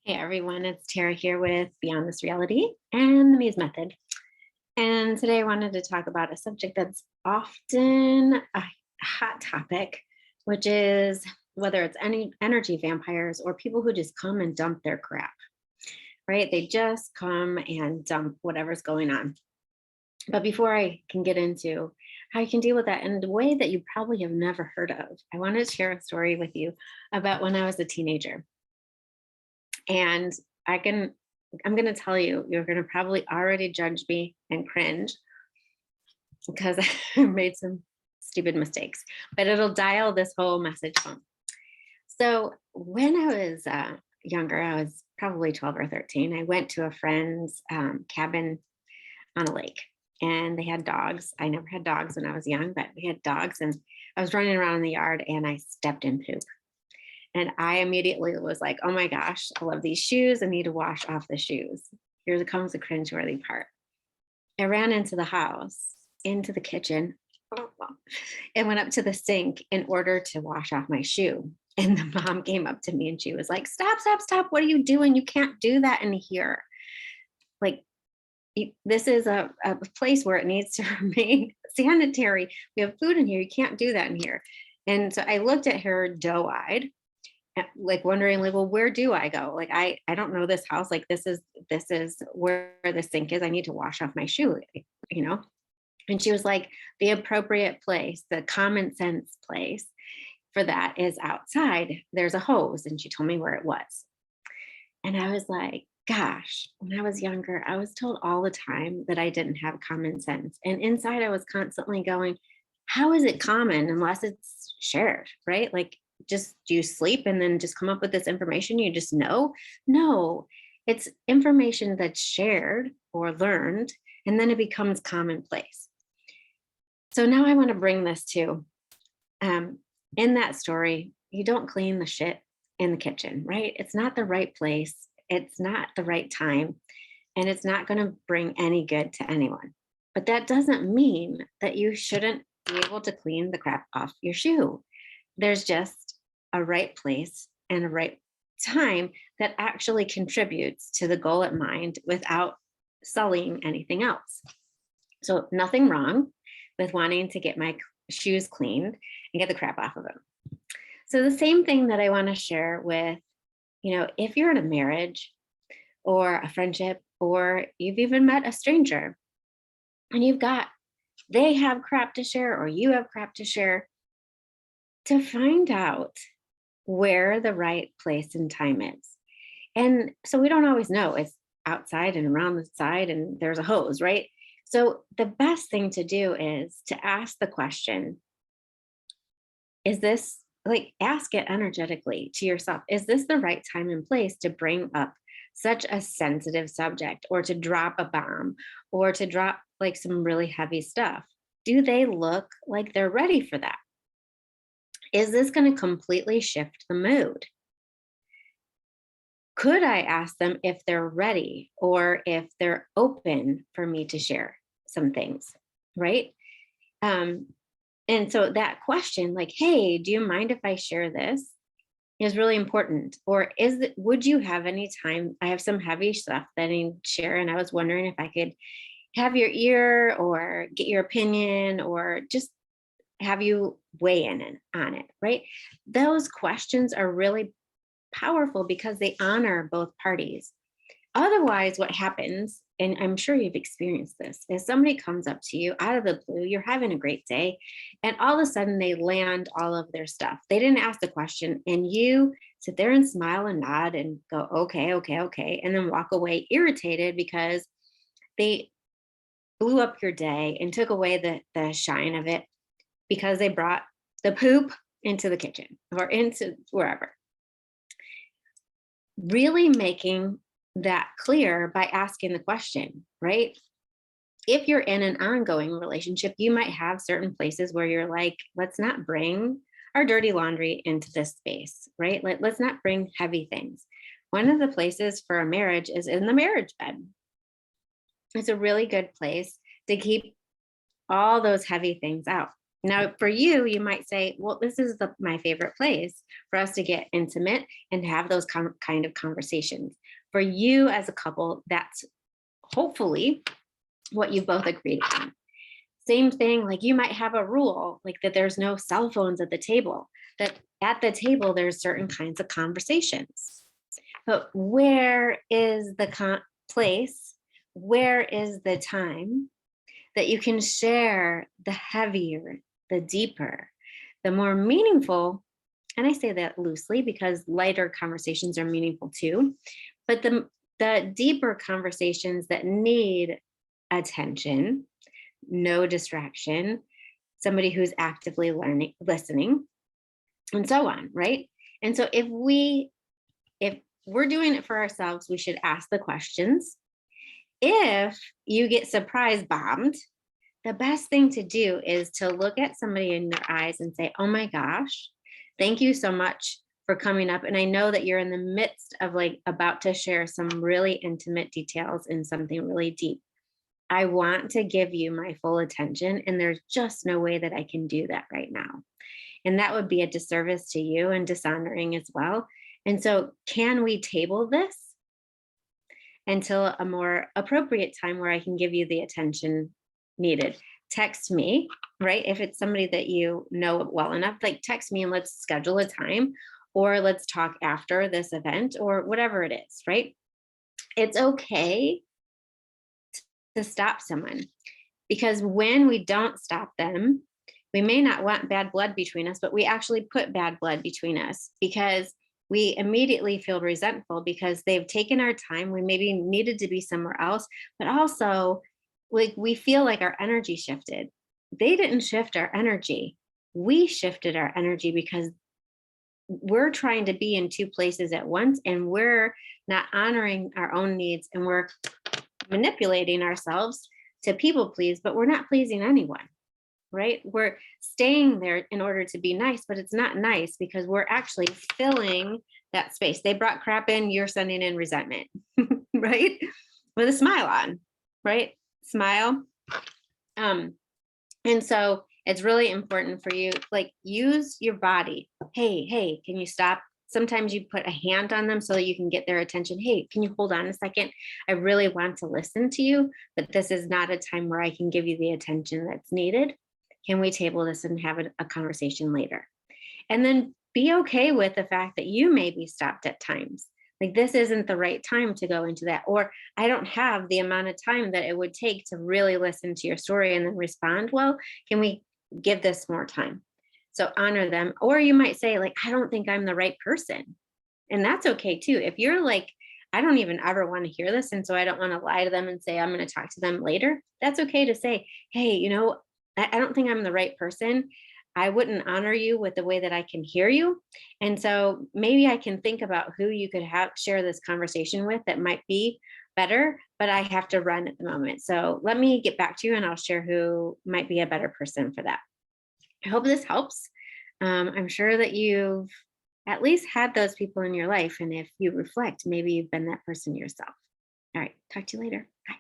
Hey everyone, it's Tara here with Beyond This Reality and the Muse Method. And today I wanted to talk about a subject that's often a hot topic, which is whether it's any energy vampires or people who just come and dump their crap, right? They just come and dump whatever's going on. But before I can get into how you can deal with that in a way that you probably have never heard of, I wanted to share a story with you about when I was a teenager. And I can, I'm going to tell you, you're going to probably already judge me and cringe because I made some stupid mistakes, but it'll dial this whole message home. So when I was younger, I was probably 12 or 13. I went to a friend's cabin on a lake and they had dogs. I never had dogs when I was young, but we had dogs and I was running around in the yard and I stepped in poop. And I immediately was like, oh my gosh, I love these shoes. I need to wash off the shoes. Here comes the cringeworthy part. I ran into the house, into the kitchen, and went up to the sink in order to wash off my shoe. And the mom came up to me and she was like, stop, stop, stop. What are you doing? You can't do that in here. Like, this is a place where it needs to remain sanitary. We have food in here. You can't do that in here. And so I looked at her doe-eyed, like wondering, like, well, where do I go? Like, I don't know this house. Like, this is where the sink is. I need to wash off my shoe, you know? And she was like, the appropriate place, the common sense place for that is outside. There's a hose. And she told me where it was. And I was like, gosh, when I was younger, I was told all the time that I didn't have common sense. And inside I was constantly going, how is it common unless it's shared, right? Like, just do you sleep and then just come up with this information you just know? No, it's information that's shared or learned, and then it becomes commonplace. So now I want to bring this to, in that story, you don't clean the shit in the kitchen, right? It's not the right place. It's not the right time, and it's not going to bring any good to anyone. But that doesn't mean that you shouldn't be able to clean the crap off your shoe. There's just a right place and a right time that actually contributes to the goal at mind without sullying anything else. So nothing wrong with wanting to get my shoes cleaned and get the crap off of them. So the same thing that I want to share with, if you're in a marriage or a friendship, or you've even met a stranger and they have crap to share or you have crap to share, to find out where the right place and time is. And so we don't always know. It's outside and around the side and there's a hose, right? So the best thing to do is to ask the question, ask it energetically to yourself. Is this the right time and place to bring up such a sensitive subject, or to drop a bomb, or to drop like some really heavy stuff? Do they look like they're ready for that? Is this going to completely shift the mood? Could I ask them if they're ready or if they're open for me to share some things, right? And so that question, like, hey, do you mind if I share this, is really important. Or would you have any time? I have some heavy stuff that I need to share, and I was wondering if I could have your ear or get your opinion or just have you weigh in on it, right? Those questions are really powerful because they honor both parties. Otherwise, what happens, and I'm sure you've experienced this, is somebody comes up to you out of the blue, you're having a great day, and all of a sudden they land all of their stuff. They didn't ask the question, and you sit there and smile and nod and go, okay, okay, okay, and then walk away irritated because they blew up your day and took away the shine of it because they brought the poop into the kitchen or into wherever. Really making that clear by asking the question, right? If you're in an ongoing relationship, you might have certain places where you're like, let's not bring our dirty laundry into this space, right? Let's not bring heavy things. One of the places for a marriage is in the marriage bed. It's a really good place to keep all those heavy things out. Now, for you, you might say, well, this is my favorite place for us to get intimate and have those kind of conversations. For you as a couple, that's hopefully what you both agreed on. Same thing, like you might have a rule, like that there's no cell phones at the table, that at the table, there's certain kinds of conversations. But where is the place? Where is the time that you can share the heavier, the deeper, the more meaningful? And I say that loosely because lighter conversations are meaningful too. But the deeper conversations that need attention, no distraction, somebody who's actively listening, and so on, right? And so if we're doing it for ourselves, we should ask the questions. If you get surprise bombed, the best thing to do is to look at somebody in their eyes and say, oh my gosh, thank you so much for coming up. And I know that you're in the midst of like about to share some really intimate details in something really deep. I want to give you my full attention, and there's just no way that I can do that right now. And that would be a disservice to you and dishonoring as well. And so, can we table this until a more appropriate time where I can give you the attention needed? Text me, right? If it's somebody that you know well enough, like text me and let's schedule a time, or let's talk after this event, or whatever it is, right? It's okay to stop someone, because when we don't stop them, we may not want bad blood between us, but we actually put bad blood between us because we immediately feel resentful because they've taken our time. We maybe needed to be somewhere else, but also like we feel like our energy shifted. They didn't shift our energy. We shifted our energy because we're trying to be in two places at once, and we're not honoring our own needs, and we're manipulating ourselves to people please, but we're not pleasing anyone, right? We're staying there in order to be nice, but it's not nice because we're actually filling that space. They brought crap in, you're sending in resentment, right? With a smile on, right? Smile. And so it's really important for you, like use your body. Hey, can you stop? Sometimes you put a hand on them so that you can get their attention. Hey, can you hold on a second? I really want to listen to you, but this is not a time where I can give you the attention that's needed. Can we table this and have a conversation later? And then be okay with the fact that you may be stopped at times. Like this isn't the right time to go into that, or I don't have the amount of time that it would take to really listen to your story and then respond well. Can we give this more time? So honor them. Or you might say, like, I don't think I'm the right person. And that's okay too. If you're like, I don't even ever want to hear this, and so I don't want to lie to them and say I'm going to talk to them later, that's okay to say, hey, I don't think I'm the right person. I wouldn't honor you with the way that I can hear you. And so maybe I can think about who you could share this conversation with that might be better, but I have to run at the moment. So let me get back to you and I'll share who might be a better person for that. I hope this helps. I'm sure that you've at least had those people in your life. And if you reflect, maybe you've been that person yourself. All right. Talk to you later. Bye.